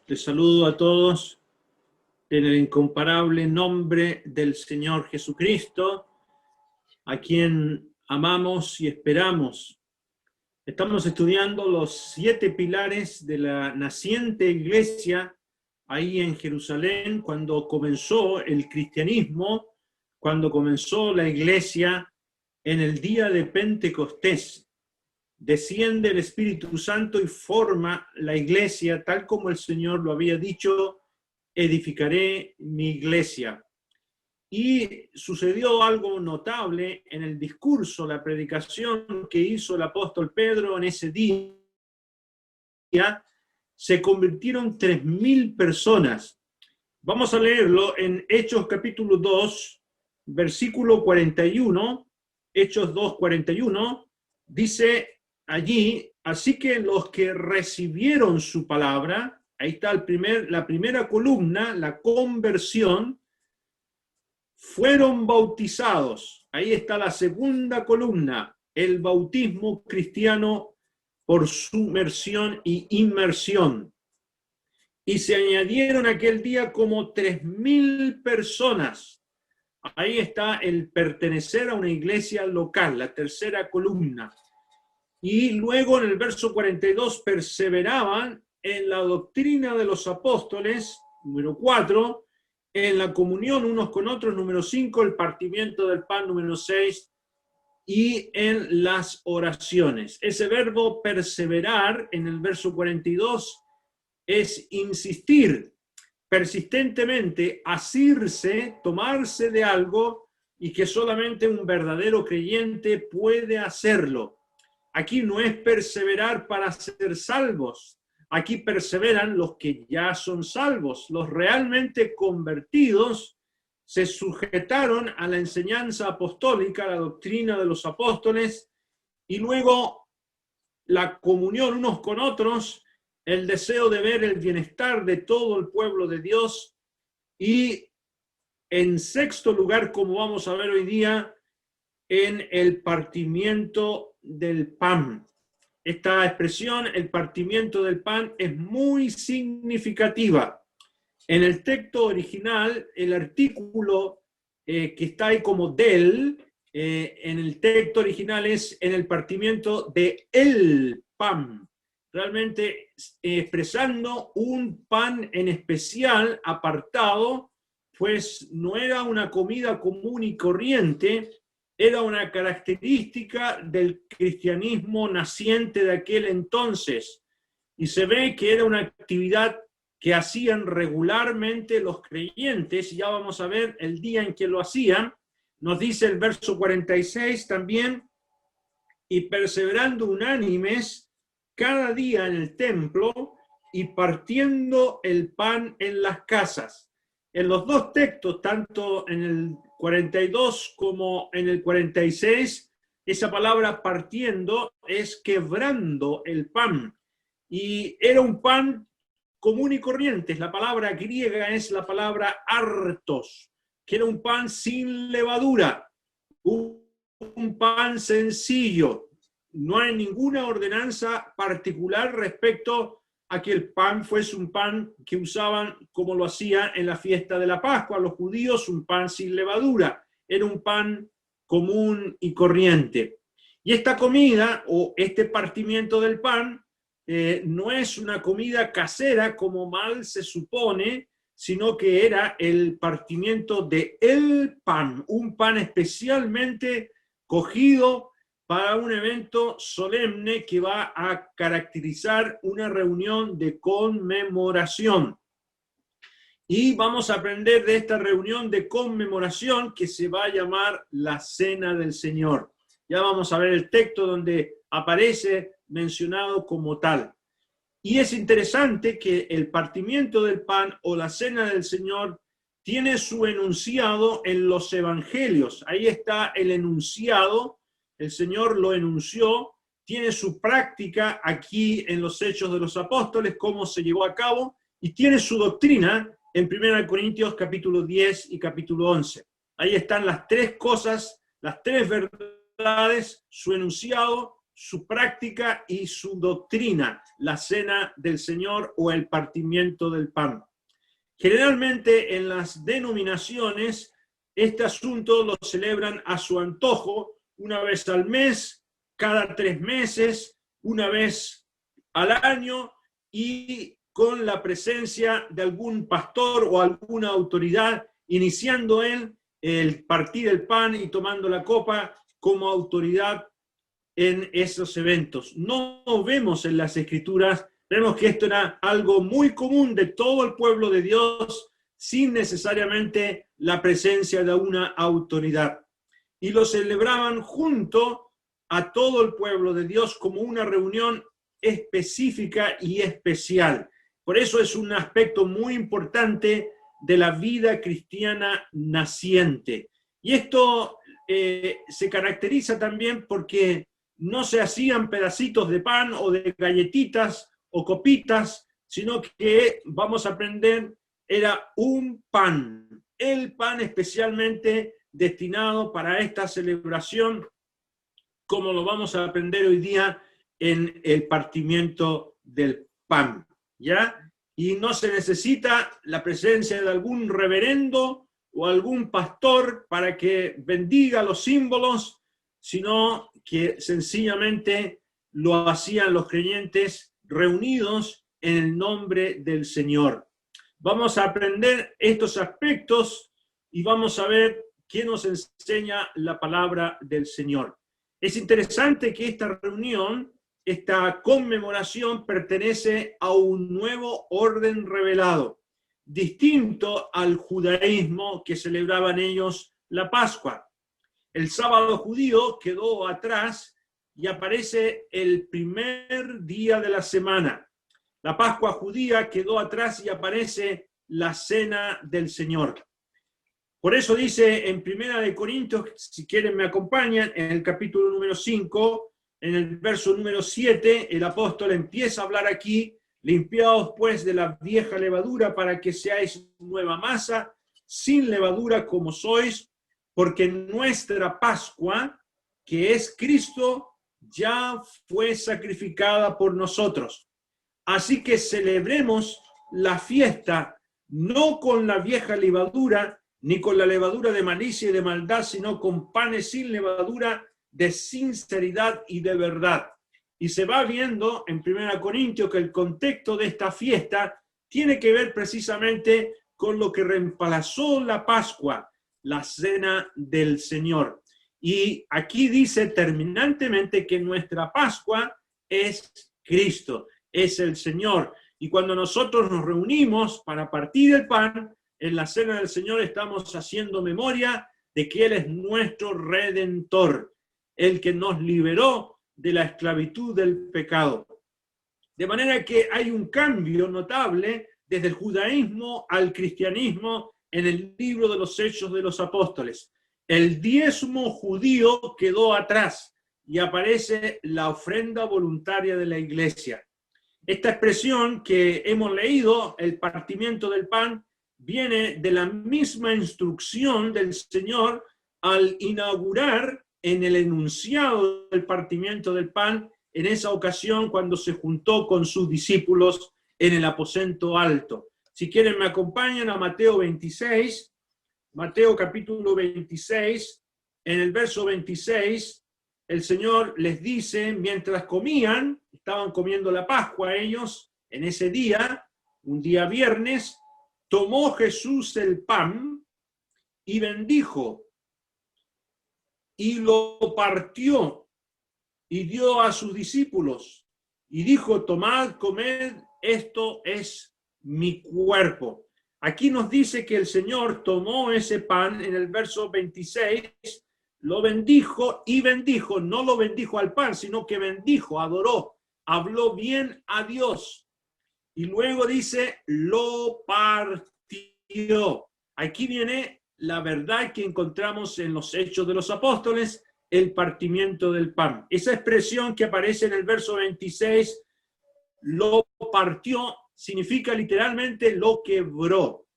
Les saludo a todos en el incomparable nombre del Señor Jesucristo, a quien amamos y esperamos. Estamos estudiando los 7 pilares de la naciente iglesia ahí en Jerusalén, cuando comenzó el cristianismo, cuando comenzó la iglesia en el día de Pentecostés. Desciende el Espíritu Santo y forma la iglesia tal como el Señor lo había dicho: edificaré mi iglesia. Y sucedió algo notable en el discurso, la predicación que hizo el apóstol Pedro en ese día. Se convirtieron 3.000 personas. Vamos a leerlo en Hechos capítulo 2, versículo 41. Hechos 2, 41, dice allí: así que los que recibieron su palabra, ahí está la primera columna, la conversión, fueron bautizados. Ahí está la segunda columna, el bautismo cristiano por sumersión y inmersión. Y se añadieron aquel día como 3.000 personas. Ahí está el pertenecer a una iglesia local, la tercera columna. Y luego en el verso 42, perseveraban en la doctrina de los apóstoles, número 4, en la comunión unos con otros, número 5, el partimiento del pan, número 6, y en las oraciones. Ese verbo perseverar en el verso 42 es insistir persistentemente, asirse, tomarse de algo, y que solamente un verdadero creyente puede hacerlo. Aquí no es perseverar para ser salvos. Aquí perseveran los que ya son salvos. Los realmente convertidos se sujetaron a la enseñanza apostólica, a la doctrina de los apóstoles, y luego la comunión unos con otros, el deseo de ver el bienestar de todo el pueblo de Dios, y en sexto lugar, como vamos a ver hoy día, en el partimiento del pan. Esta expresión, el partimiento del pan, es muy significativa. En el texto original, el artículo que está ahí como del, en el texto original es en el partimiento de el pan, realmente expresando un pan en especial apartado, pues no era una comida común y corriente, era una característica del cristianismo naciente de aquel entonces, y se ve que era una actividad que hacían regularmente los creyentes, y ya vamos a ver el día en que lo hacían. Nos dice el verso 46 también: y perseverando unánimes cada día en el templo y partiendo el pan en las casas. En los dos textos, tanto en el 42 como en el 46, esa palabra partiendo es quebrando el pan. Y era un pan común y corriente. La palabra griega es la palabra artos, que era un pan sin levadura, un pan sencillo. No hay ninguna ordenanza particular respecto a que el pan fuese un pan que usaban como lo hacía en la fiesta de la Pascua los judíos, un pan sin levadura. Era un pan común y corriente. Y esta comida o este partimiento del pan no es una comida casera como mal se supone, sino que era el partimiento de el pan, un pan especialmente cogido para un evento solemne que va a caracterizar una reunión de conmemoración. Y vamos a aprender de esta reunión de conmemoración que se va a llamar la Cena del Señor. Ya vamos a ver el texto donde aparece mencionado como tal. Y es interesante que el partimiento del pan o la Cena del Señor tiene su enunciado en los evangelios. Ahí está el enunciado. El Señor lo enunció, tiene su práctica aquí en los Hechos de los Apóstoles, cómo se llevó a cabo, y tiene su doctrina en 1 Corintios capítulo 10 y capítulo 11. Ahí están las tres cosas, las tres verdades, su enunciado, su práctica y su doctrina, la cena del Señor o el partimiento del pan. Generalmente en las denominaciones este asunto lo celebran a su antojo, una vez al mes, cada 3 meses, una vez al año, y con la presencia de algún pastor o alguna autoridad, iniciando él el partir el pan y tomando la copa como autoridad en esos eventos. No vemos en las Escrituras, vemos que esto era algo muy común de todo el pueblo de Dios, sin necesariamente la presencia de una autoridad. Y lo celebraban junto a todo el pueblo de Dios como una reunión específica y especial. Por eso es un aspecto muy importante de la vida cristiana naciente. Y esto se caracteriza también porque no se hacían pedacitos de pan o de galletitas o copitas, sino que, vamos a aprender, era un pan, el pan especialmente destinado para esta celebración, como lo vamos a aprender hoy día en el partimiento del pan, ¿ya? Y no se necesita la presencia de algún reverendo o algún pastor para que bendiga los símbolos, sino que sencillamente lo hacían los creyentes reunidos en el nombre del Señor. Vamos a aprender estos aspectos y vamos a ver qué nos enseña la palabra del Señor. Es interesante que esta reunión, esta conmemoración, pertenece a un nuevo orden revelado, distinto al judaísmo que celebraban ellos la Pascua. El sábado judío quedó atrás y aparece el primer día de la semana. La Pascua judía quedó atrás y aparece la cena del Señor. Por eso dice en 1 Corintios, si quieren me acompañan, en el capítulo número 5, en el verso número 7, el apóstol empieza a hablar aquí: limpiaos pues de la vieja levadura para que seáis nueva masa, sin levadura como sois, porque nuestra Pascua, que es Cristo, ya fue sacrificada por nosotros. Así que celebremos la fiesta no con la vieja levadura, ni con la levadura de malicia y de maldad, sino con panes sin levadura, de sinceridad y de verdad. Y se va viendo en 1 Corintios que el contexto de esta fiesta tiene que ver precisamente con lo que reemplazó la Pascua, la cena del Señor. Y aquí dice terminantemente que nuestra Pascua es Cristo, es el Señor. Y cuando nosotros nos reunimos para partir el pan, en la cena del Señor estamos haciendo memoria de que Él es nuestro Redentor, el que nos liberó de la esclavitud del pecado. De manera que hay un cambio notable desde el judaísmo al cristianismo en el libro de los Hechos de los Apóstoles. El diezmo judío quedó atrás y aparece la ofrenda voluntaria de la iglesia. Esta expresión que hemos leído, el partimiento del pan, viene de la misma instrucción del Señor al inaugurar en el enunciado del partimiento del pan, en esa ocasión cuando se juntó con sus discípulos en el aposento alto. Si quieren me acompañan a Mateo 26, Mateo capítulo 26, en el verso 26, el Señor les dice, mientras comían, estaban comiendo la Pascua ellos, en ese día, un día viernes, tomó Jesús el pan y bendijo, y lo partió, y dio a sus discípulos, y dijo, tomad, comed, esto es mi cuerpo. Aquí nos dice que el Señor tomó ese pan en el verso 26, lo bendijo y bendijo, no lo bendijo al pan, sino que bendijo, adoró, habló bien a Dios. Y luego dice, lo partió. Aquí viene la verdad que encontramos en los Hechos de los Apóstoles, el partimiento del pan. Esa expresión que aparece en el verso 26, lo partió, significa literalmente lo quebró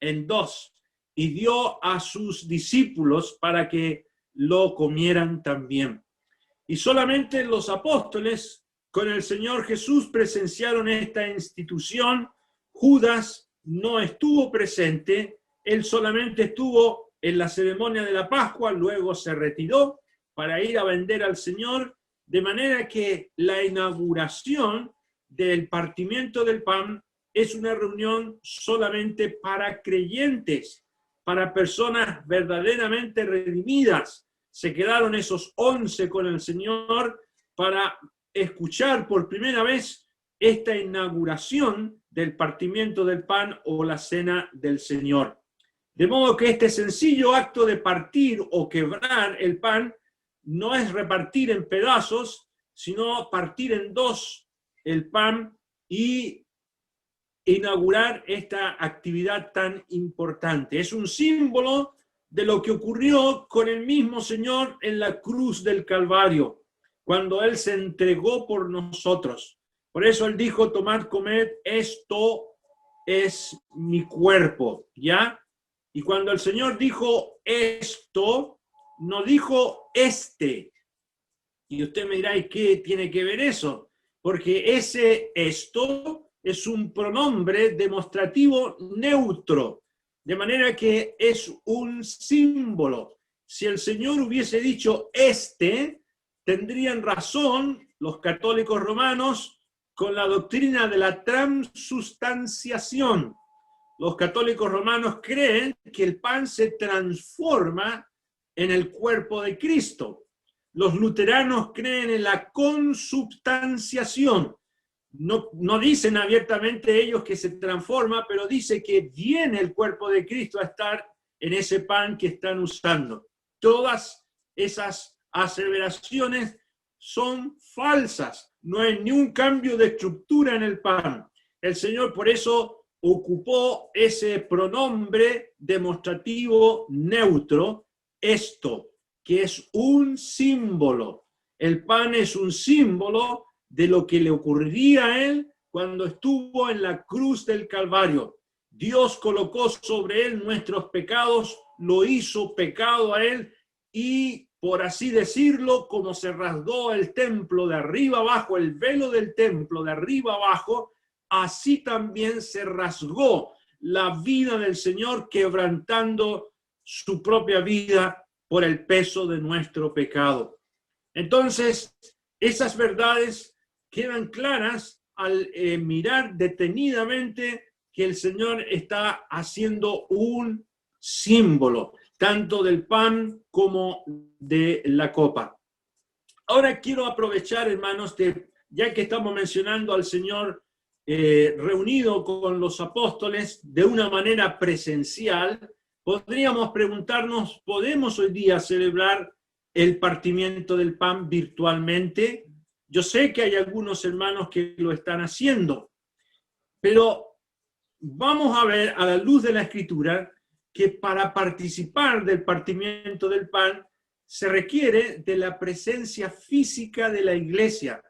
en dos y dio a sus discípulos para que lo comieran también. Y solamente los apóstoles con el Señor Jesús presenciaron esta institución. Judas no estuvo presente, él solamente estuvo en la ceremonia de la Pascua, luego se retiró para ir a vender al Señor, de manera que la inauguración del partimiento del pan es una reunión solamente para creyentes, para personas verdaderamente redimidas. Se quedaron esos 11 con el Señor para escuchar por primera vez esta inauguración del partimiento del pan o la cena del Señor. De modo que este sencillo acto de partir o quebrar el pan no es repartir en pedazos, sino partir en dos el pan y inaugurar esta actividad tan importante. Es un símbolo de lo que ocurrió con el mismo Señor en la cruz del Calvario, cuando Él se entregó por nosotros. Por eso Él dijo, tomad, comed, esto es mi cuerpo, ¿ya? Y cuando el Señor dijo esto, no dijo este. Y usted me dirá, ¿y qué tiene que ver eso? Porque ese esto es un pronombre demostrativo neutro, de manera que es un símbolo. Si el Señor hubiese dicho este, tendrían razón los católicos romanos con la doctrina de la transustanciación. Los católicos romanos creen que el pan se transforma en el cuerpo de Cristo. Los luteranos creen en la consubstanciación. No dicen abiertamente ellos que se transforma, pero dice que viene el cuerpo de Cristo a estar en ese pan que están usando. Todas esas aseveraciones son falsas. No hay ni un cambio de estructura en el pan. El Señor por eso ocupó ese pronombre demostrativo neutro, esto, que es un símbolo. El pan es un símbolo de lo que le ocurriría a Él cuando estuvo en la cruz del Calvario. Dios colocó sobre Él nuestros pecados, lo hizo pecado a Él y, por así decirlo, como se rasgó el templo de arriba abajo, el velo del templo de arriba abajo, así también se rasgó la vida del Señor, quebrantando su propia vida por el peso de nuestro pecado. Entonces, esas verdades quedan claras al mirar detenidamente que el Señor está haciendo un símbolo, tanto del pan como de la copa. Ahora quiero aprovechar, hermanos, ya que estamos mencionando al Señor reunido con los apóstoles de una manera presencial, podríamos preguntarnos, ¿podemos hoy día celebrar el partimiento del pan virtualmente? Yo sé que hay algunos hermanos que lo están haciendo, pero vamos a ver a la luz de la Escritura que para participar del partimiento del pan se requiere de la presencia física de la iglesia.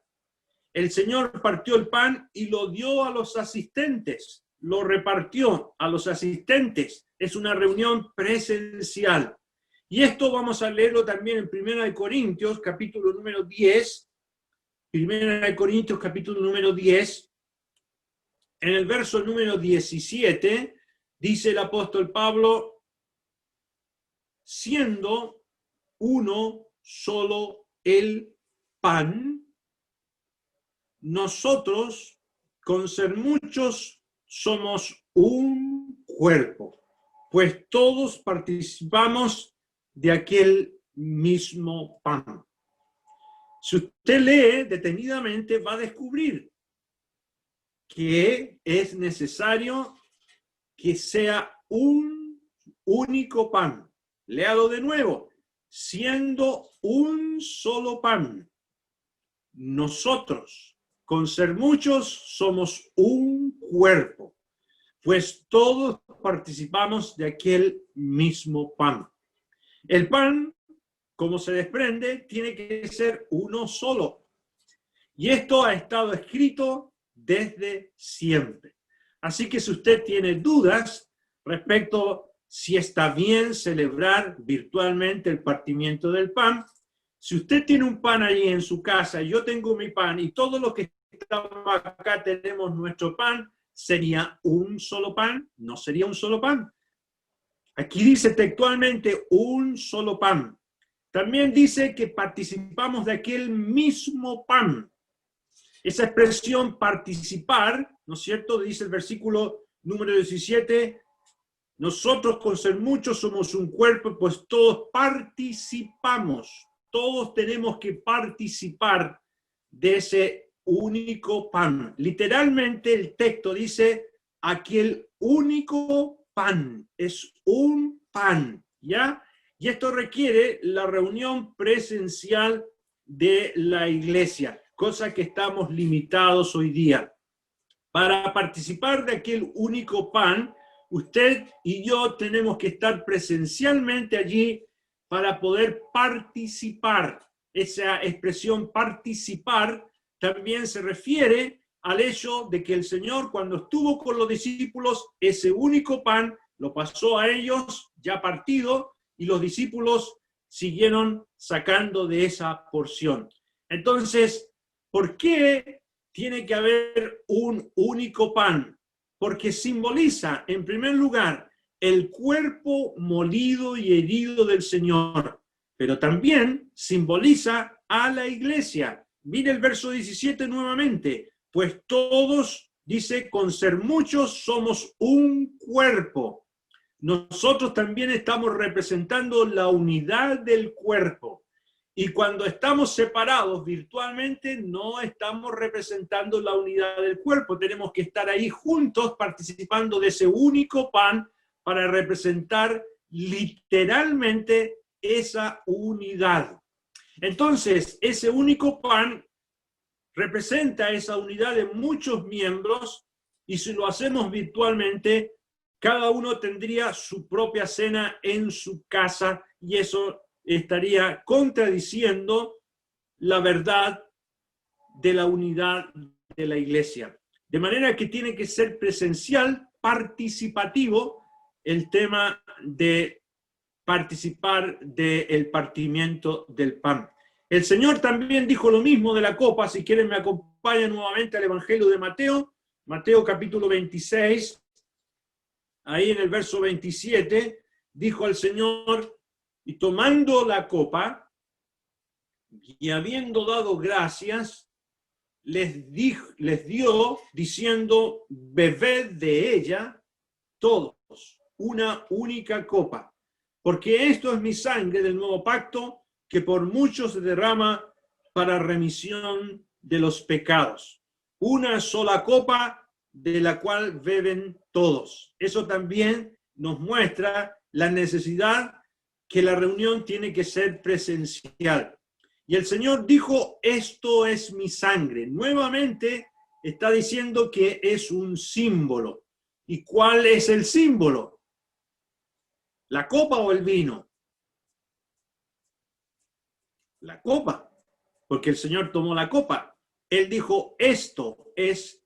El Señor partió el pan y lo dio a los asistentes, lo repartió a los asistentes. Es una reunión presencial. Y esto vamos a leerlo también en 1 Corintios, capítulo número 10. 1 Corintios, capítulo número 10. En el verso número 17, dice el apóstol Pablo, siendo uno solo el pan, nosotros, con ser muchos, somos un cuerpo, pues todos participamos de aquel mismo pan. Si usted lee detenidamente, va a descubrir que es necesario que sea un único pan. Léalo de nuevo. Siendo un solo pan, nosotros, con ser muchos, somos un cuerpo, pues todos participamos de aquel mismo pan. El pan, como se desprende, tiene que ser uno solo. Y esto ha estado escrito desde siempre. Así que si usted tiene dudas respecto si está bien celebrar virtualmente el partimiento del pan, Si usted tiene un pan ahí en su casa, yo tengo mi pan y todos los que estamos acá tenemos nuestro pan, ¿sería un solo pan? No sería un solo pan. Aquí dice textualmente un solo pan. También dice que participamos de aquel mismo pan. Esa expresión participar, ¿no es cierto? Dice el versículo número 17, nosotros con ser muchos somos un cuerpo, pues todos participamos. Todos tenemos que participar de ese único pan. Literalmente el texto dice, aquel único pan, es un pan, ¿ya? Y esto requiere la reunión presencial de la iglesia, cosa que estamos limitados hoy día. Para participar de aquel único pan, usted y yo tenemos que estar presencialmente allí para poder participar. Esa expresión participar también se refiere al hecho de que el Señor, cuando estuvo con los discípulos, ese único pan lo pasó a ellos ya partido y los discípulos siguieron sacando de esa porción. Entonces, ¿por qué tiene que haber un único pan? Porque simboliza, en primer lugar, el cuerpo molido y herido del Señor, pero también simboliza a la iglesia. Mire el verso 17 nuevamente, pues todos, dice, con ser muchos somos un cuerpo. Nosotros también estamos representando la unidad del cuerpo. Y cuando estamos separados virtualmente, no estamos representando la unidad del cuerpo. Tenemos que estar ahí juntos participando de ese único pan para representar literalmente esa unidad. Entonces, ese único pan representa esa unidad de muchos miembros y si lo hacemos virtualmente, cada uno tendría su propia cena en su casa y eso estaría contradiciendo la verdad de la unidad de la iglesia. De manera que tiene que ser presencial, participativo, el tema de participar del partimiento del pan. El Señor también dijo lo mismo de la copa. Si quieren me acompañan nuevamente al Evangelio de Mateo, Mateo capítulo 26, ahí en el verso 27, dijo el Señor, y tomando la copa, y habiendo dado gracias, les dio, diciendo, bebed de ella todos, una única copa, porque esto es mi sangre del nuevo pacto, que por muchos se derrama para remisión de los pecados. Una sola copa de la cual beben todos. Eso también nos muestra la necesidad que la reunión tiene que ser presencial. Y el Señor dijo, esto es mi sangre. Nuevamente está diciendo que es un símbolo. ¿Y cuál es el símbolo? ¿La copa o el vino? La copa, porque el Señor tomó la copa. Él dijo, esto es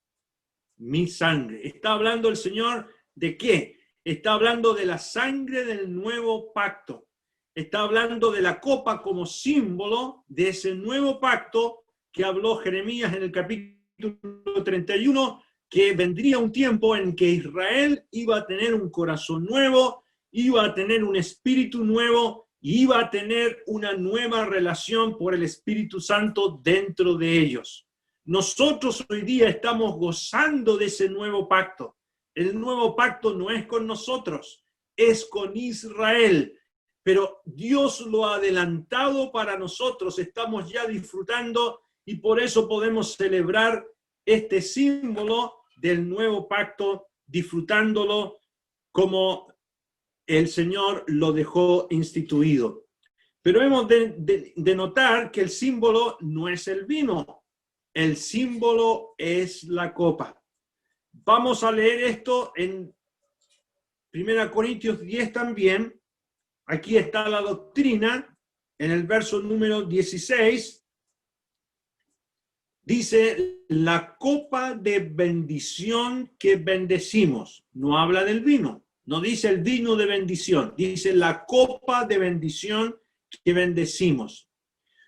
mi sangre. Está hablando el Señor ¿de qué? Está hablando de la sangre del nuevo pacto. Está hablando de la copa como símbolo de ese nuevo pacto que habló Jeremías en el capítulo 31, que vendría un tiempo en que Israel iba a tener un corazón nuevo, iba a tener un espíritu nuevo, y iba a tener una nueva relación por el Espíritu Santo dentro de ellos. Nosotros hoy día estamos gozando de ese nuevo pacto. El nuevo pacto no es con nosotros, es con Israel. Pero Dios lo ha adelantado para nosotros, estamos ya disfrutando y por eso podemos celebrar este símbolo del nuevo pacto, disfrutándolo como el Señor lo dejó instituido. Pero hemos de notar que el símbolo no es el vino, el símbolo es la copa. Vamos a leer esto en 1 Corintios 10 también. Aquí está la doctrina, en el verso número 16. Dice, la copa de bendición que bendecimos. No habla del vino. No dice el vino de bendición, dice la copa de bendición que bendecimos.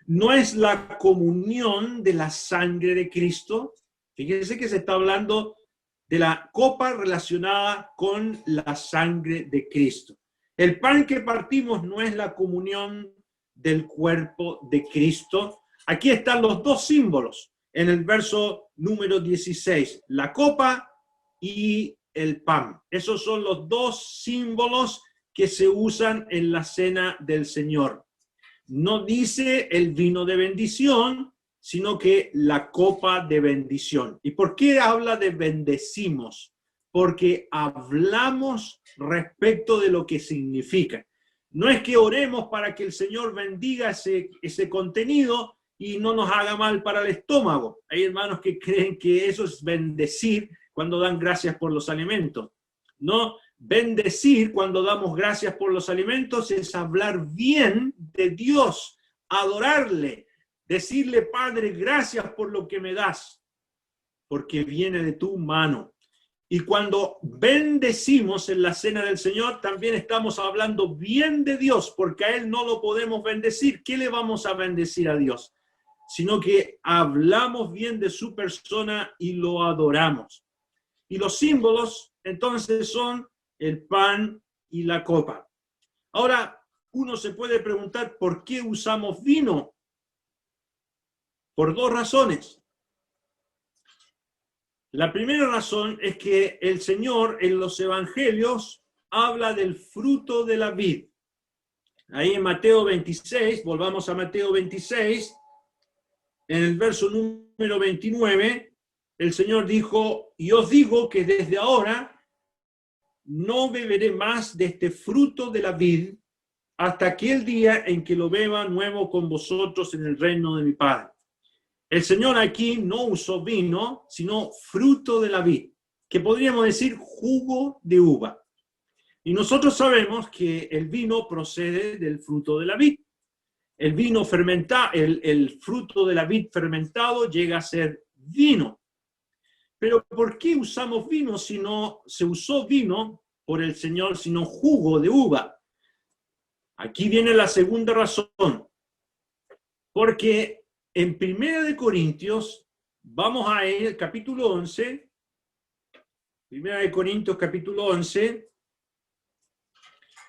no es la comunión de la sangre de Cristo. Fíjense que se está hablando de la copa relacionada con la sangre de Cristo. El pan que partimos no es la comunión del cuerpo de Cristo. Aquí están los dos símbolos en el verso número 16, la copa y el pan. Esos son los dos símbolos que se usan en la cena del Señor. No dice el vino de bendición, sino que la copa de bendición. ¿Y por qué habla de bendecimos? Porque hablamos respecto de lo que significa. No es que oremos para que el Señor bendiga ese contenido y no nos haga mal para el estómago. Hay hermanos que creen que eso es bendecir cuando dan gracias por los alimentos. No, bendecir cuando damos gracias por los alimentos es hablar bien de Dios, adorarle, decirle, Padre, gracias por lo que me das, porque viene de tu mano. Y cuando bendecimos en la cena del Señor, también estamos hablando bien de Dios, porque a Él no lo podemos bendecir. ¿Qué le vamos a bendecir a Dios? Sino que hablamos bien de su persona y lo adoramos. Y los símbolos, entonces, son el pan y la copa. Ahora, uno se puede preguntar, ¿por qué usamos vino? Por dos razones. La primera razón es que el Señor en los evangelios habla del fruto de la vid. Ahí en Mateo 26, volvamos a Mateo 26, en el verso número 29, el Señor dijo, y os digo que desde ahora no beberé más de este fruto de la vid hasta aquel día en que lo beba nuevo con vosotros en el reino de mi Padre. El Señor aquí no usó vino, sino fruto de la vid, que podríamos decir jugo de uva. Y nosotros sabemos que el vino procede del fruto de la vid. El vino fermentado, el fruto de la vid fermentado llega a ser vino. Pero ¿por qué usamos vino si no se usó vino por el Señor, sino jugo de uva? Aquí viene la segunda razón. Porque en 1 Corintios, vamos a ir capítulo 11, 1 Corintios capítulo 11,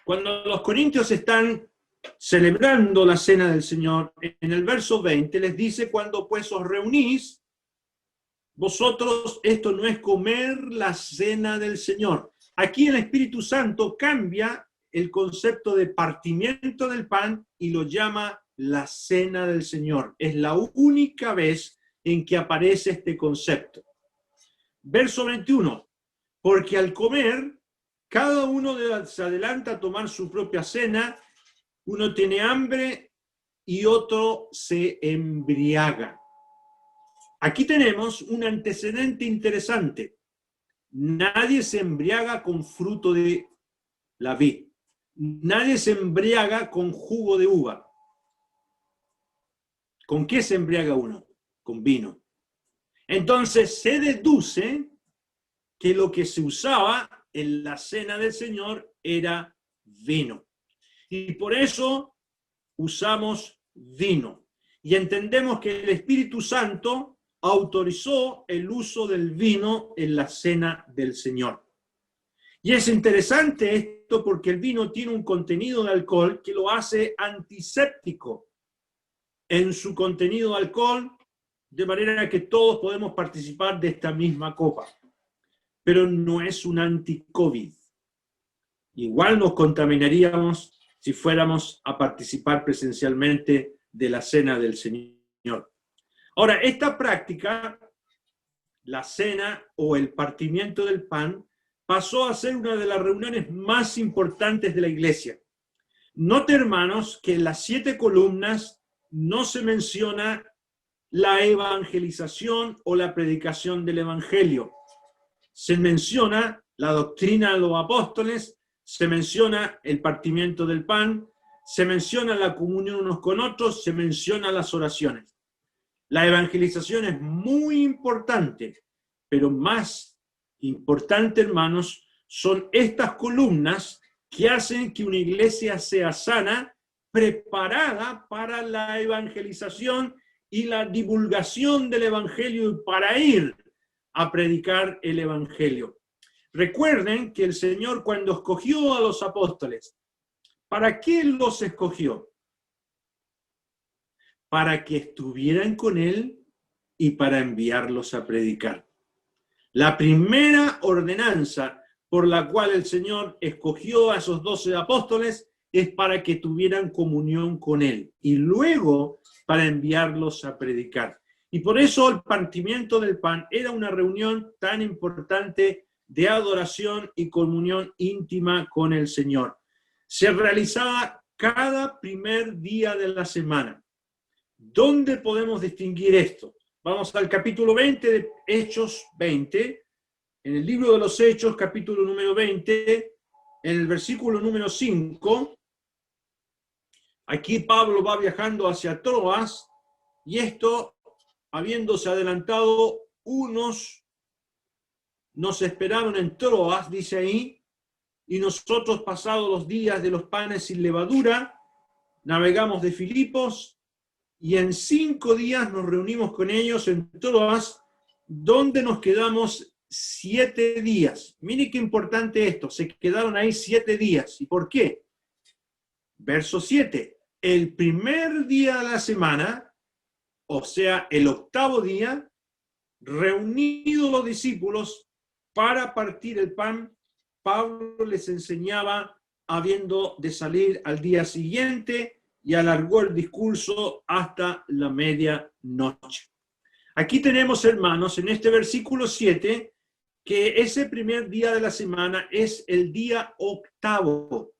cuando los corintios están celebrando la cena del Señor, en el verso 20 les dice, cuando pues os reunís, vosotros, esto no es comer la cena del Señor. Aquí el Espíritu Santo cambia el concepto de partimiento del pan y lo llama la cena del Señor. Es la única vez en que aparece este concepto. Verso 21. Porque al comer, cada uno se adelanta a tomar su propia cena, uno tiene hambre y otro se embriaga. Aquí tenemos un antecedente interesante. Nadie se embriaga con fruto de la vid. Nadie se embriaga con jugo de uva. ¿Con qué se embriaga uno? Con vino. Entonces se deduce que lo que se usaba en la cena del Señor era vino. Y por eso usamos vino. Y entendemos que el Espíritu Santo autorizó el uso del vino en la cena del Señor. Y es interesante esto porque el vino tiene un contenido de alcohol que lo hace antiséptico en su contenido de alcohol, de manera que todos podemos participar de esta misma copa. Pero no es un anti-COVID. Igual nos contaminaríamos si fuéramos a participar presencialmente de la cena del Señor. Ahora, esta práctica, la cena o el partimiento del pan, pasó a ser una de las reuniones más importantes de la iglesia. Note, hermanos, que en las 7 columnas no se menciona la evangelización o la predicación del evangelio. Se menciona la doctrina de los apóstoles, se menciona el partimiento del pan, se menciona la comunión unos con otros, se menciona las oraciones. La evangelización es muy importante, pero más importante, hermanos, son estas columnas que hacen que una iglesia sea sana preparada para la evangelización y la divulgación del evangelio y para ir a predicar el evangelio. Recuerden que el Señor, cuando escogió a los apóstoles, ¿para qué los escogió? Para que estuvieran con Él y para enviarlos a predicar. La primera ordenanza por la cual el Señor escogió a esos 12 apóstoles es para que tuvieran comunión con Él y luego para enviarlos a predicar. Y por eso el partimiento del pan era una reunión tan importante de adoración y comunión íntima con el Señor. Se realizaba cada primer día de la semana. ¿Dónde podemos distinguir esto? Vamos al capítulo 20 de Hechos 20, en el libro de los Hechos, capítulo número 20, en el versículo número 5. Aquí Pablo va viajando hacia Troas, y esto, habiéndose adelantado, unos nos esperaron en Troas, dice ahí, y nosotros, pasados los días de los panes sin levadura, navegamos de Filipos, y en 5 días nos reunimos con ellos en Troas, donde nos quedamos 7 días. Mire qué importante esto, se quedaron ahí 7 días. ¿Y por qué? Verso 7. El primer día de la semana, o sea, el 8º día, reunidos los discípulos para partir el pan, Pablo les enseñaba habiendo de salir al día siguiente y alargó el discurso hasta la medianoche. Aquí tenemos, hermanos, en este versículo 7, que ese primer día de la semana es el día 8º.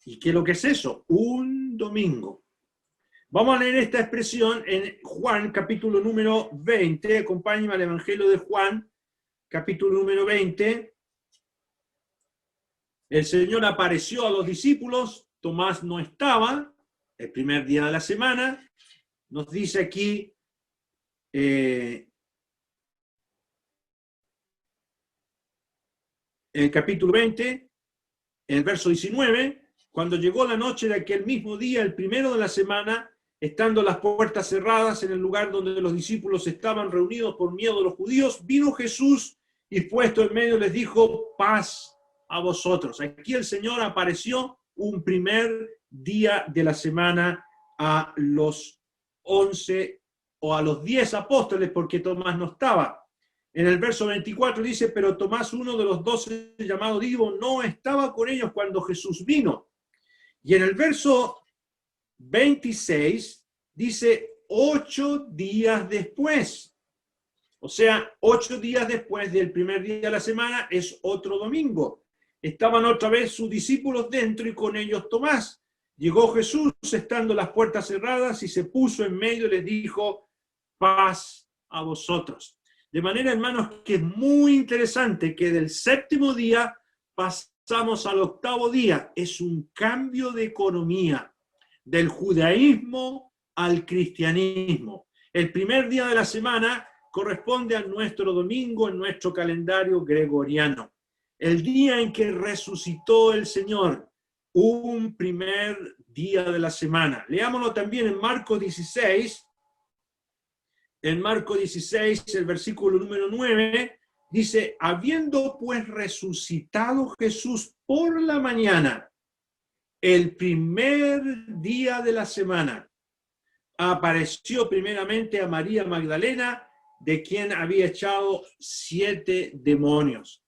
¿Y qué es lo que es eso? Un domingo. Vamos a leer esta expresión en Juan, capítulo número 20. Acompáñenme al Evangelio de Juan, capítulo número 20. El Señor apareció a los discípulos, Tomás no estaba, el primer día de la semana. Nos dice aquí, en el capítulo 20, en el verso 19, cuando llegó la noche de aquel mismo día, el primero de la semana, estando las puertas cerradas en el lugar donde los discípulos estaban reunidos por miedo de los judíos, vino Jesús y puesto en medio les dijo, paz a vosotros. Aquí el Señor apareció un primer día de la semana a los 11 o a los 10 apóstoles, porque Tomás no estaba. En el verso 24 dice, pero Tomás, uno de los 12 llamado Dido, no estaba con ellos cuando Jesús vino. Y en el verso 26 dice 8 días después. O sea, 8 días después del primer día de la semana es otro domingo. Estaban otra vez sus discípulos dentro y con ellos Tomás. Llegó Jesús estando las puertas cerradas y se puso en medio y les dijo, paz a vosotros. De manera, hermanos, que es muy interesante que del 7º día pasamos al 8º día. Es un cambio de economía del judaísmo al cristianismo. El primer día de la semana corresponde a nuestro domingo en nuestro calendario gregoriano. El día en que resucitó el Señor, un primer día de la semana. Leámoslo también en Marcos 16. En Marcos 16, el versículo número 9, dice, habiendo pues resucitado Jesús por la mañana, el primer día de la semana, apareció primeramente a María Magdalena, de quien había echado 7 demonios.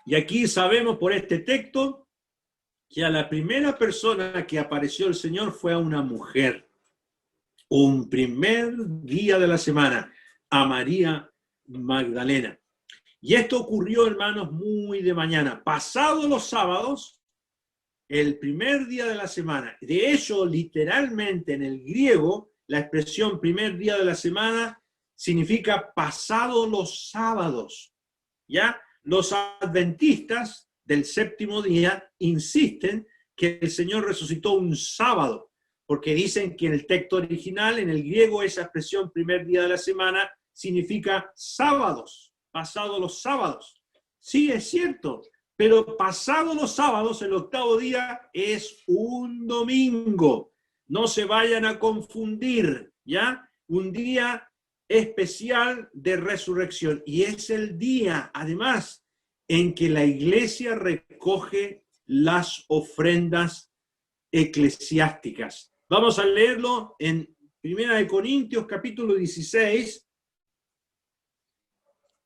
Y aquí sabemos por este texto que a la primera persona que apareció el Señor fue a una mujer. Un primer día de la semana, a María Magdalena. Y esto ocurrió, hermanos, muy de mañana. Pasados los sábados, el primer día de la semana. De hecho, literalmente en el griego, la expresión primer día de la semana significa pasados los sábados. ¿Ya? Los adventistas del 7º día insisten que el Señor resucitó un sábado, porque dicen que en el texto original, en el griego, esa expresión primer día de la semana significa sábados, pasados los sábados. Sí, es cierto, Pero pasado los sábados, el octavo día es un domingo. No se vayan a confundir, ¿ya? Un día especial de resurrección. Y es el día, además, en que la iglesia recoge las ofrendas eclesiásticas. Vamos a leerlo en 1 Corintios capítulo 16,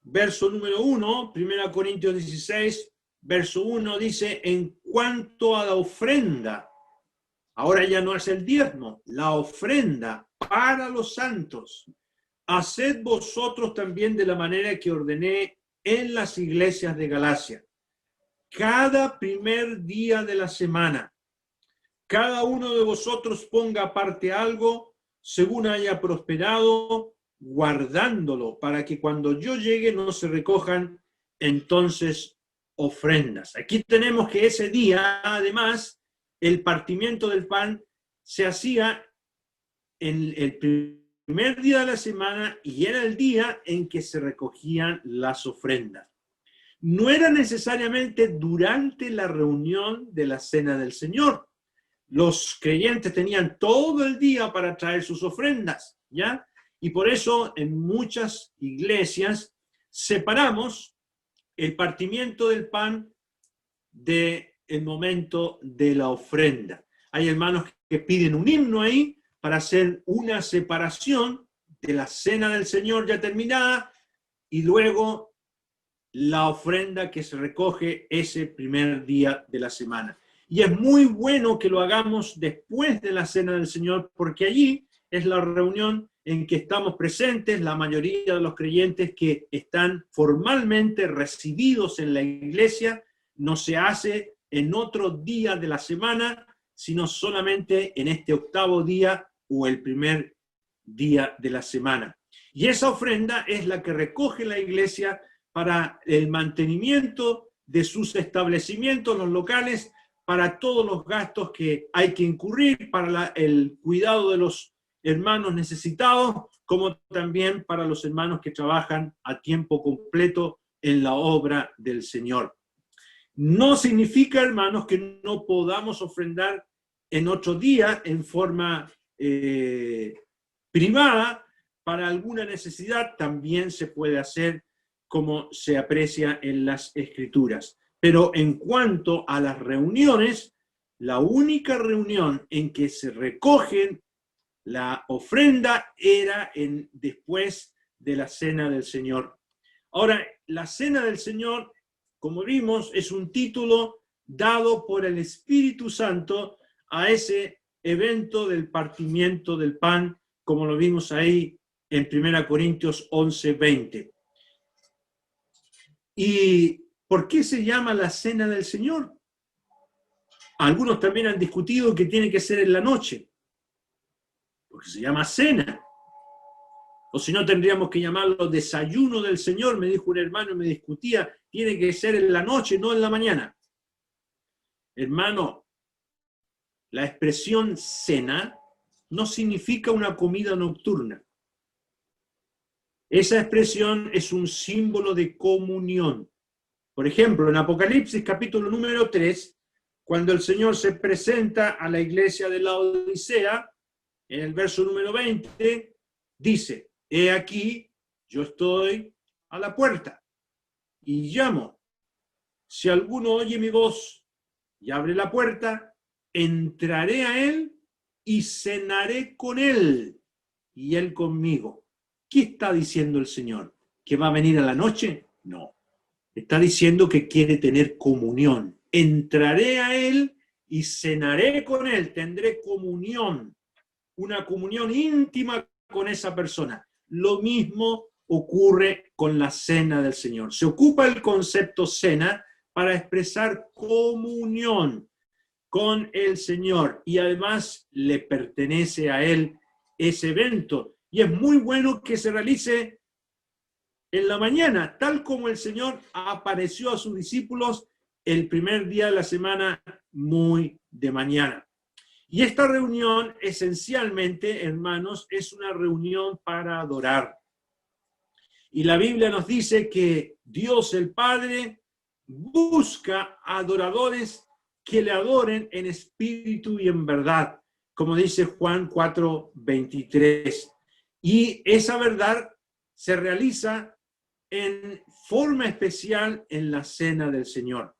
verso número 1. 1 Corintios 16, verso 1 dice: en cuanto a la ofrenda, ahora ya no es el diezmo, la ofrenda para los santos, haced vosotros también de la manera que ordené en las iglesias de Galacia. Cada primer día de la semana, cada uno de vosotros ponga aparte algo según haya prosperado, guardándolo, para que cuando yo llegue no se recojan entonces ofrendas. Aquí tenemos que ese día, además, el partimiento del pan se hacía en el primer día de la semana y era el día en que se recogían las ofrendas. No era necesariamente durante la reunión de la Cena del Señor. Los creyentes tenían todo el día para traer sus ofrendas, ¿ya? Y por eso en muchas iglesias separamos el partimiento del pan del momento de la ofrenda. Hay hermanos que piden un himno ahí para hacer una separación de la Cena del Señor ya terminada y luego la ofrenda que se recoge ese primer día de la semana. Y es muy bueno que lo hagamos después de la Cena del Señor, porque allí es la reunión en que estamos presentes, la mayoría de los creyentes que están formalmente recibidos en la iglesia. No se hace en otro día de la semana, sino solamente en este octavo día o el primer día de la semana. Y esa ofrenda es la que recoge la iglesia para el mantenimiento de sus establecimientos, los locales, para todos los gastos que hay que incurrir, para el cuidado de los hermanos necesitados, como también para los hermanos que trabajan a tiempo completo en la obra del Señor. No significa, hermanos, que no podamos ofrendar en otro día en forma privada para alguna necesidad. También se puede hacer como se aprecia en las Escrituras. Pero en cuanto a las reuniones, la única reunión en que se recogen la ofrenda era después de la Cena del Señor. Ahora, la Cena del Señor, como vimos, es un título dado por el Espíritu Santo a ese evento del partimiento del pan, como lo vimos ahí en 1 Corintios 11:20. ¿Y por qué se llama la Cena del Señor? Algunos también han discutido que tiene que ser en la noche, porque se llama cena. O si no, tendríamos que llamarlo desayuno del Señor, me dijo un hermano y me discutía, tiene que ser en la noche, no en la mañana. Hermano, la expresión cena no significa una comida nocturna. Esa expresión es un símbolo de comunión. Por ejemplo, en Apocalipsis capítulo número 3, cuando el Señor se presenta a la iglesia de la Odisea, en el verso número 20, dice: he aquí, yo estoy a la puerta y llamo. Si alguno oye mi voz y abre la puerta, entraré a él y cenaré con él y él conmigo. ¿Qué está diciendo el Señor? ¿Que va a venir a la noche? No. Está diciendo que quiere tener comunión. Entraré a él y cenaré con él. Tendré comunión, una comunión íntima con esa persona. Lo mismo ocurre con la Cena del Señor. Se ocupa el concepto cena para expresar comunión con el Señor y además le pertenece a él ese evento. Y es muy bueno que se realice en la mañana, tal como el Señor apareció a sus discípulos el primer día de la semana, muy de mañana. Y esta reunión, esencialmente, hermanos, es una reunión para adorar. Y la Biblia nos dice que Dios el Padre busca adoradores que le adoren en espíritu y en verdad, como dice Juan 4:23. Y esa verdad se realiza en forma especial en la cena del Señor.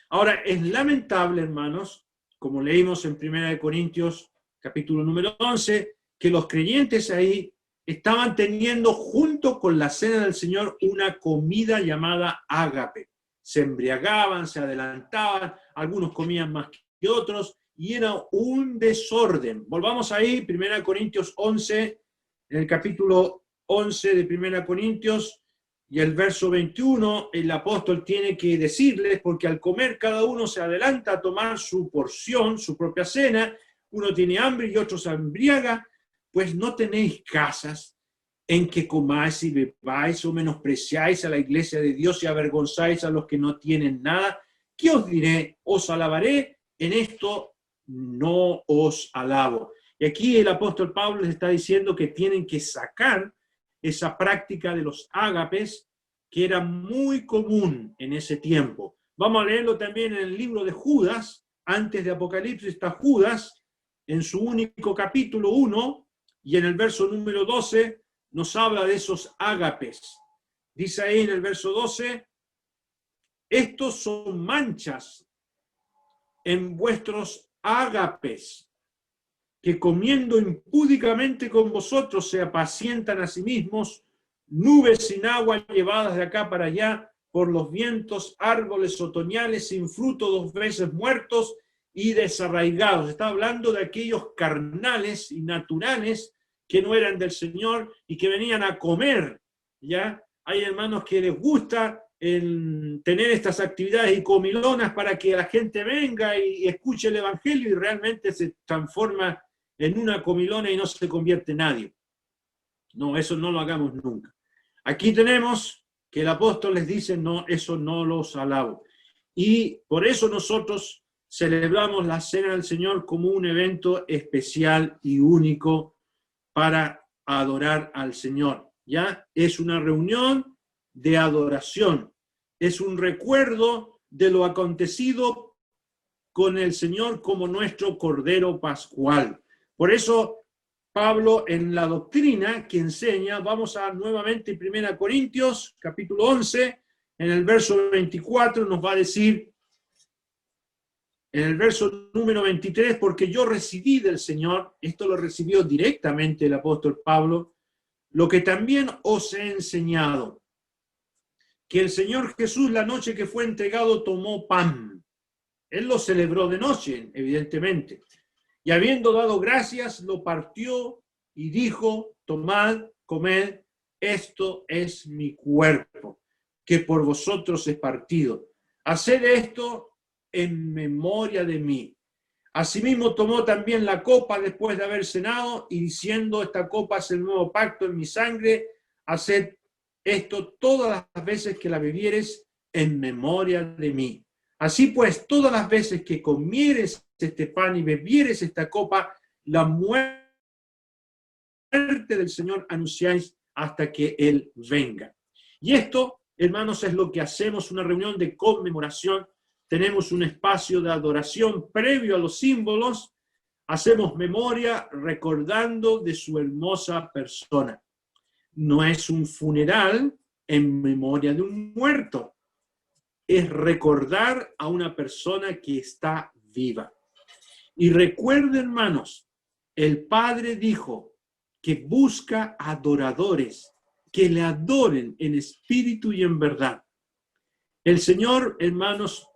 Ahora, es lamentable, hermanos, como leímos en 1 Corintios, capítulo número 11, que los creyentes ahí estaban teniendo junto con la cena del Señor una comida llamada ágape. Se embriagaban, se adelantaban, algunos comían más que otros, y era un desorden. Volvamos ahí, 1 Corintios 11, en el capítulo 11 de 1 Corintios, y el verso 21, el apóstol tiene que decirles, porque al comer cada uno se adelanta a tomar su porción, su propia cena, uno tiene hambre y otro se embriaga, pues no tenéis casas en que comáis y bebáis o menospreciáis a la iglesia de Dios y avergonzáis a los que no tienen nada. ¿Qué os diré? ¿Os alabaré? En esto no os alabo. Y aquí el apóstol Pablo les está diciendo que tienen que sacar esa práctica de los ágapes, que era muy común en ese tiempo. Vamos a leerlo también en el libro de Judas. Antes de Apocalipsis está Judas, en su único capítulo 1, y en el verso número 12 nos habla de esos ágapes. Dice ahí en el verso 12, estos son manchas en vuestros ágapes, que comiendo impúdicamente con vosotros se apacientan a sí mismos, nubes sin agua llevadas de acá para allá por los vientos, árboles otoñales sin fruto 2 veces muertos y desarraigados. Está hablando de aquellos carnales y naturales que no eran del Señor y que venían a comer, ¿ya? Hay hermanos que les gusta tener estas actividades y comilonas para que la gente venga y escuche el Evangelio y realmente se transforma en una comilona y no se convierte nadie. No, eso no lo hagamos nunca. Aquí tenemos que el apóstol les dice, no, eso no los alabo. Y por eso nosotros celebramos la Cena del Señor como un evento especial y único para adorar al Señor. ¿Ya? Es una reunión de adoración. Es un recuerdo de lo acontecido con el Señor como nuestro Cordero Pascual. Por eso, Pablo en la doctrina que enseña, vamos a nuevamente 1 Corintios, capítulo 11, en el verso 24 nos va a decir, en el verso número 23, porque yo recibí del Señor, esto lo recibió directamente el apóstol Pablo, lo que también os he enseñado, que el Señor Jesús la noche que fue entregado tomó pan. Él lo celebró de noche, evidentemente. Y habiendo dado gracias, lo partió y dijo, tomad, comed, esto es mi cuerpo, que por vosotros es partido. Haced esto en memoria de mí. Asimismo tomó también la copa después de haber cenado y diciendo, esta copa es el nuevo pacto en mi sangre, haced esto todas las veces que la bebieres en memoria de mí. Así pues, todas las veces que comieres este pan y bebieres esta copa, la muerte del Señor anunciáis hasta que Él venga. Y esto, hermanos, es lo que hacemos, una reunión de conmemoración. Tenemos un espacio de adoración previo a los símbolos. Hacemos memoria recordando de su hermosa persona. No es un funeral en memoria de un muerto. Es recordar a una persona que está viva. Y recuerden, hermanos, el Padre dijo que busca adoradores que le adoren en espíritu y en verdad. El Señor, hermanos,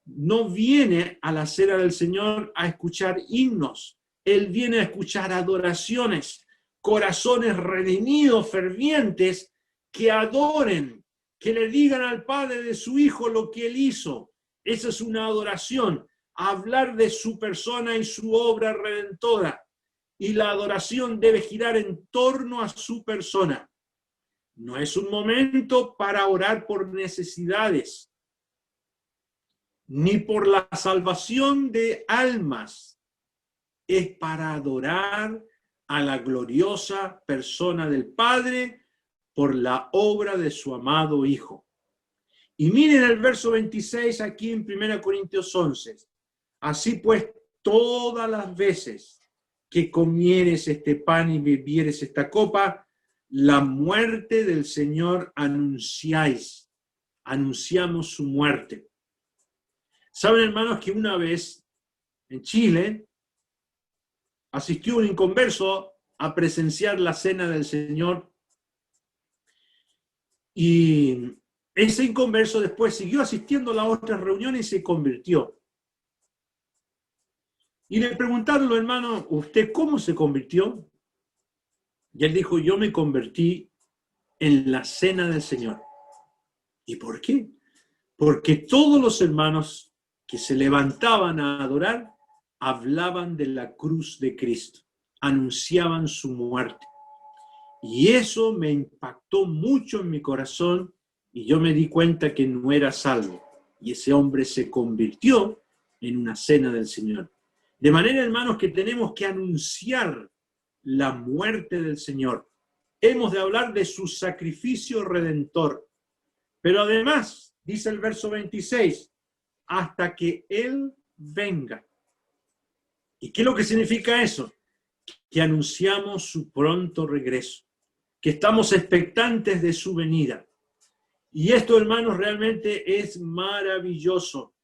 no viene a la cena del Señor a escuchar himnos. Él viene a escuchar adoraciones, corazones redimidos, fervientes, que adoren, que le digan al Padre de su Hijo lo que Él hizo. Esa es una adoración, hablar de su persona y su obra redentora. Y la adoración debe girar en torno a su persona. No es un momento para orar por necesidades, ni por la salvación de almas. Es para adorar a la gloriosa persona del Padre por la obra de su amado Hijo. Y miren el verso 26 aquí en 1 Corintios 11. Así pues, todas las veces que comieres este pan y bebieres esta copa, la muerte del Señor anunciáis. Anunciamos su muerte. Saben, hermanos, que una vez en Chile asistió un inconverso a presenciar la cena del Señor, y ese inconverso después siguió asistiendo a las otras reuniones y se convirtió. Y le preguntaron los hermanos, ¿usted cómo se convirtió? Y él dijo, yo me convertí en la cena del Señor. ¿Y por qué? Porque todos los hermanos que se levantaban a adorar hablaban de la cruz de Cristo, anunciaban su muerte. Y eso me impactó mucho en mi corazón y yo me di cuenta que no era salvo. Y ese hombre se convirtió en una cena del Señor. De manera, hermanos, que tenemos que anunciar la muerte del Señor. Hemos de hablar de su sacrificio redentor. Pero además, dice el verso 26, hasta que Él venga. ¿Y qué es lo que significa eso? Que anunciamos su pronto regreso, que estamos expectantes de su venida. Y esto, hermanos, realmente es maravilloso.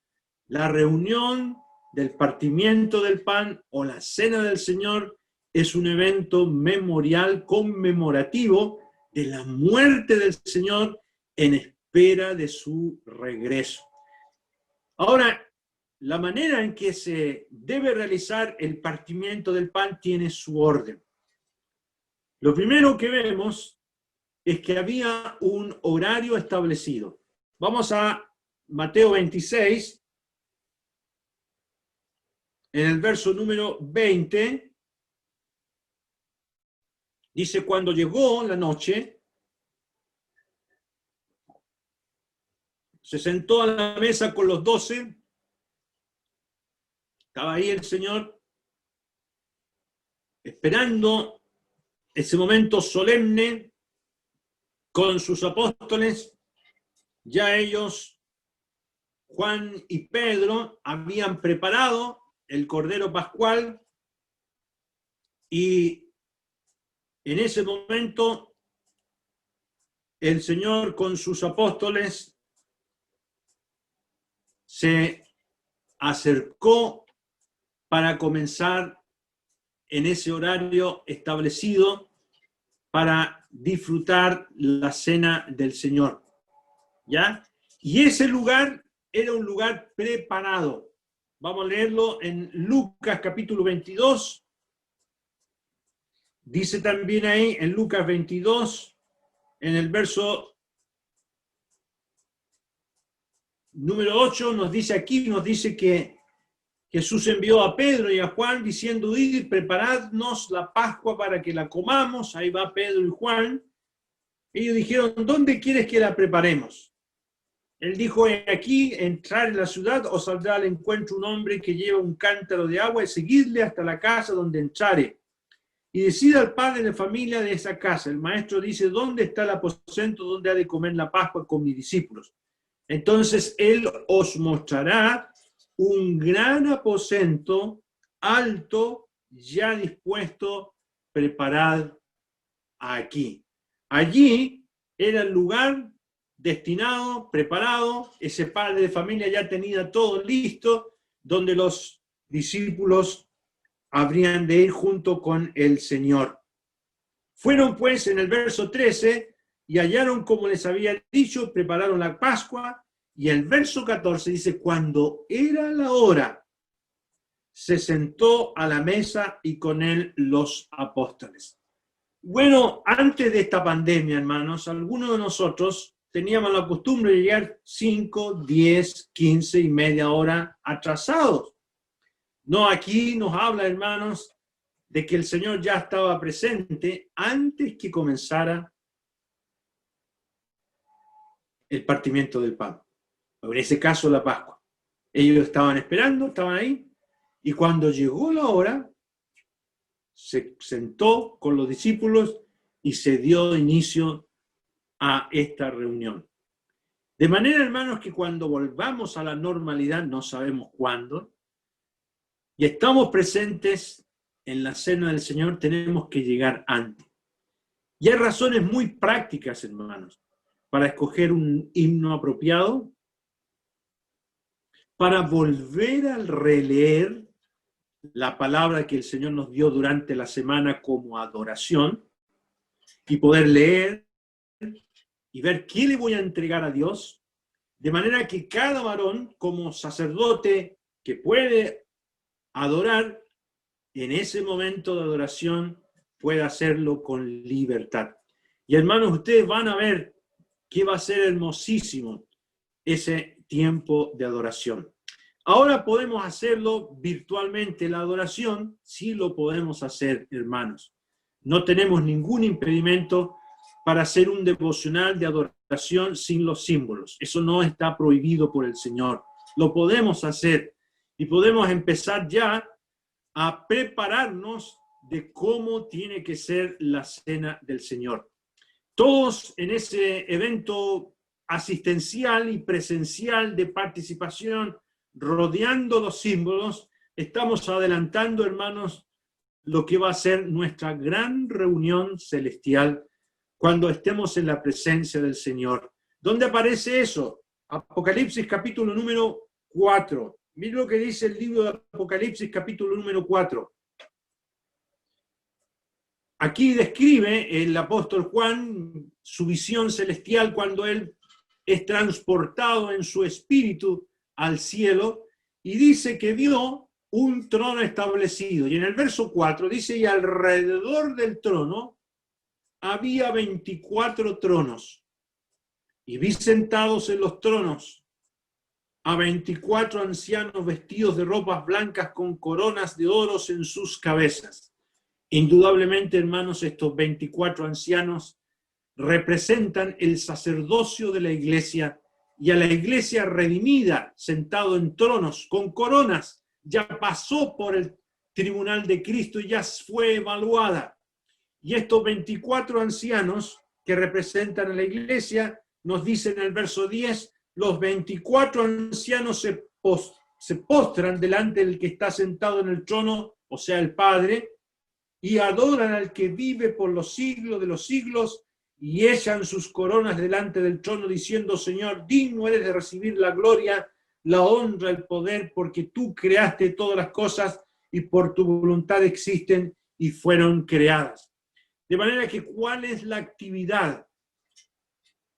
La reunión del partimiento del pan o la cena del Señor es un evento memorial, conmemorativo de la muerte del Señor en espera de su regreso. Ahora, la manera en que se debe realizar el partimiento del pan tiene su orden. Lo primero que vemos es que había un horario establecido. Vamos a Mateo 26, en el verso número 20, dice, cuando llegó la noche, se sentó a la mesa con los 12, estaba ahí el Señor, esperando ese momento solemne con sus apóstoles. Ya ellos, Juan y Pedro, habían preparado el Cordero Pascual y en ese momento el Señor con sus apóstoles se acercó para comenzar en ese horario establecido para disfrutar la cena del Señor. ¿Ya? Y ese lugar era un lugar preparado. Vamos a leerlo en Lucas capítulo 22. Dice también ahí en Lucas 22, en el verso número 8, nos dice que Jesús envió a Pedro y a Juan diciendo, id, preparadnos la Pascua para que la comamos. Ahí va Pedro y Juan. Ellos dijeron, ¿dónde quieres que la preparemos? Él dijo, aquí, entrar en la ciudad, os saldrá al encuentro un hombre que lleva un cántaro de agua y seguidle hasta la casa donde entrare. Y decida al padre de familia de esa casa. El maestro dice, ¿dónde está el aposento donde ha de comer la Pascua con mis discípulos? Entonces él os mostrará un gran aposento alto, ya dispuesto, preparad aquí. Allí era el lugar destinado, preparado, ese padre de familia ya tenía todo listo, donde los discípulos habrían de ir junto con el Señor. Fueron pues en el verso 13 y hallaron como les había dicho, prepararon la Pascua, y el verso 14 dice, cuando era la hora, se sentó a la mesa y con él los apóstoles. Bueno, antes de esta pandemia, hermanos, algunos de nosotros teníamos la costumbre de llegar 5, 10, 15 y media hora atrasados. No, aquí nos habla, hermanos, de que el Señor ya estaba presente antes que comenzara el partimiento del pan. En ese caso, la Pascua. Ellos estaban esperando, estaban ahí, y cuando llegó la hora, se sentó con los discípulos y se dio inicio a esta reunión. De manera, hermanos, que cuando volvamos a la normalidad, no sabemos cuándo, y estamos presentes en la cena del Señor, tenemos que llegar antes. Y hay razones muy prácticas, hermanos, para escoger un himno apropiado, para volver a releer la palabra que el Señor nos dio durante la semana como adoración, y poder leer y ver qué le voy a entregar a Dios, de manera que cada varón, como sacerdote que puede adorar, en ese momento de adoración pueda hacerlo con libertad. Y hermanos, ustedes van a ver que va a ser hermosísimo ese tiempo de adoración. Ahora podemos hacerlo virtualmente, la adoración, sí lo podemos hacer, hermanos. No tenemos ningún impedimento para hacer un devocional de adoración sin los símbolos. Eso no está prohibido por el Señor. Lo podemos hacer y podemos empezar ya a prepararnos de cómo tiene que ser la cena del Señor. Todos en ese evento asistencial y presencial de participación, rodeando los símbolos, estamos adelantando, hermanos, lo que va a ser nuestra gran reunión celestial cuando estemos en la presencia del Señor. ¿Dónde aparece eso? Apocalipsis capítulo número 4. Miren lo que dice el libro de Apocalipsis capítulo número 4. Aquí describe el apóstol Juan su visión celestial cuando él es transportado en su espíritu al cielo, y dice que vio un trono establecido. Y en el verso 4 dice, y alrededor del trono había 24 tronos, y vi sentados en los tronos a 24 ancianos vestidos de ropas blancas con coronas de oros en sus cabezas. Indudablemente, hermanos, estos 24 ancianos representan el sacerdocio de la iglesia, y a la iglesia redimida, sentado en tronos con coronas, ya pasó por el tribunal de Cristo y ya fue evaluada. Y estos 24 ancianos que representan a la iglesia, nos dice en el verso 10, los 24 ancianos se postran delante del que está sentado en el trono, o sea, el Padre, y adoran al que vive por los siglos de los siglos, y echan sus coronas delante del trono, diciendo, Señor, digno eres de recibir la gloria, la honra, el poder, porque tú creaste todas las cosas, y por tu voluntad existen y fueron creadas. De manera que, ¿cuál es la actividad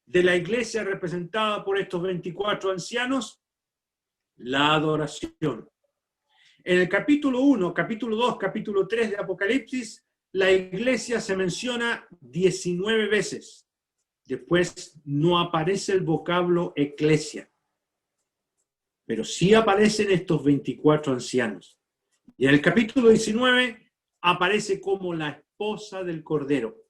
de la iglesia representada por estos 24 ancianos? La adoración. En el capítulo 1, capítulo 2, capítulo 3 de Apocalipsis, la iglesia se menciona 19 veces. Después no aparece el vocablo eclesia, pero sí aparecen estos 24 ancianos. Y en el capítulo 19 aparece como la esposa del Cordero.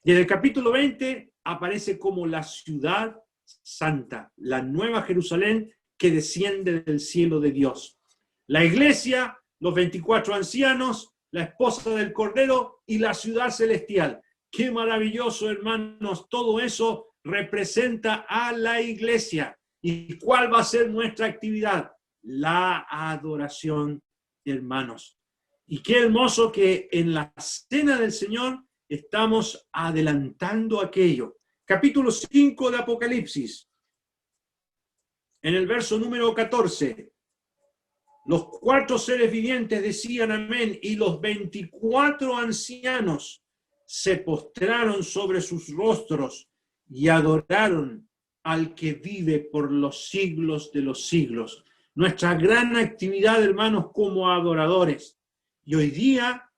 Y en el capítulo 20 aparece como la ciudad santa, la nueva Jerusalén que desciende del cielo de Dios. La iglesia, los 24 ancianos, la esposa del Cordero y la ciudad celestial. ¡Qué maravilloso, hermanos! Todo eso representa a la iglesia. ¿Y cuál va a ser nuestra actividad? La adoración, hermanos. Y qué hermoso que en la cena del Señor estamos adelantando aquello. Capítulo 5 de Apocalipsis. En el verso número 14. Los 4 seres vivientes decían amén, y los 24 ancianos se postraron sobre sus rostros y adoraron al que vive por los siglos de los siglos. Nuestra gran actividad, hermanos, como adoradores. Y hoy día,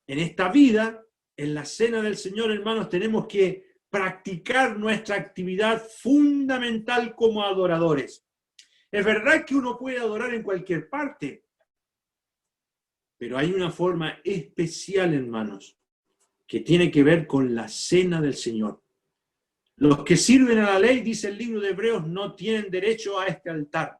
en esta vida, en la cena del Señor, hermanos, tenemos que practicar nuestra actividad fundamental como adoradores. Es verdad que uno puede adorar en cualquier parte, pero hay una forma especial, hermanos, que tiene que ver con la cena del Señor. Los que sirven a la ley, dice el libro de Hebreos, no tienen derecho a este altar.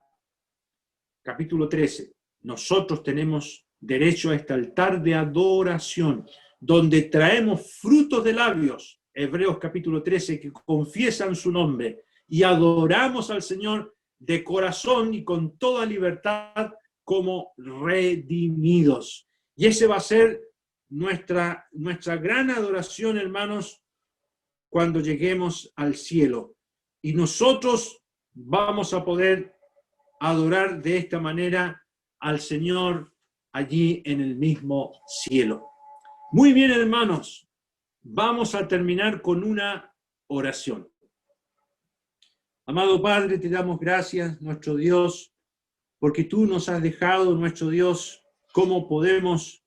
Capítulo 13. Nosotros tenemos derecho a este altar de adoración, donde traemos frutos de labios, Hebreos capítulo 13, que confiesan su nombre, y adoramos al Señor de corazón y con toda libertad como redimidos. Y ese va a ser nuestra gran adoración, hermanos, cuando lleguemos al cielo. Y nosotros vamos a poder adorar de esta manera al Señor allí en el mismo cielo. Muy bien, hermanos, vamos a terminar con una oración. Amado Padre, te damos gracias, nuestro Dios, porque tú nos has dejado, nuestro Dios, cómo podemos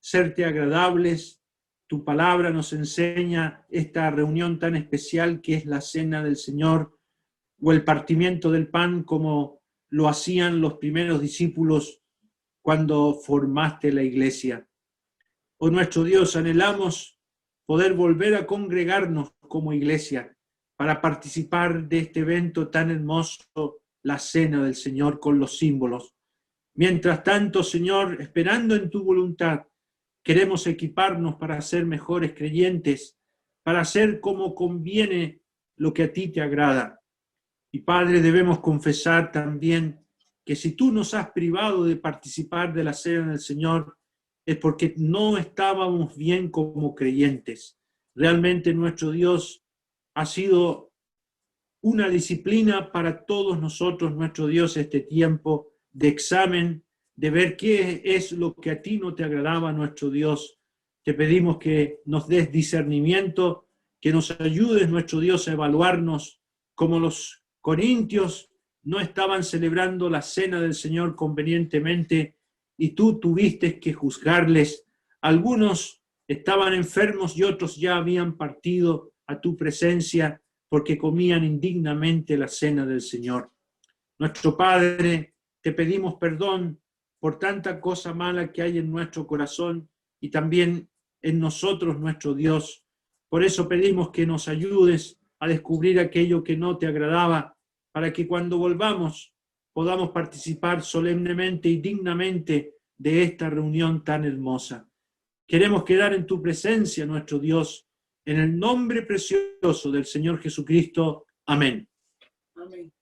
serte agradables. Tu palabra nos enseña esta reunión tan especial que es la cena del Señor o el partimiento del pan, como lo hacían los primeros discípulos cuando formaste la iglesia. Oh nuestro Dios, anhelamos poder volver a congregarnos como iglesia para participar de este evento tan hermoso, la cena del Señor con los símbolos. Mientras tanto, Señor, esperando en tu voluntad, queremos equiparnos para ser mejores creyentes, para hacer como conviene lo que a ti te agrada. Y Padre, debemos confesar también que si tú nos has privado de participar de la cena del Señor, es porque no estábamos bien como creyentes. Realmente nuestro Dios ha sido una disciplina para todos nosotros, nuestro Dios, este tiempo de examen, de ver qué es lo que a ti no te agradaba, nuestro Dios. Te pedimos que nos des discernimiento, que nos ayudes, nuestro Dios, a evaluarnos como los corintios no estaban celebrando la cena del Señor convenientemente y tú tuviste que juzgarles. Algunos estaban enfermos y otros ya habían partido a tu presencia porque comían indignamente la cena del Señor. Nuestro Padre, te pedimos perdón por tanta cosa mala que hay en nuestro corazón y también en nosotros, nuestro Dios. Por eso pedimos que nos ayudes a descubrir aquello que no te agradaba, para que cuando volvamos podamos participar solemnemente y dignamente de esta reunión tan hermosa. Queremos quedar en tu presencia, nuestro Dios, en el nombre precioso del Señor Jesucristo. Amén. Amén.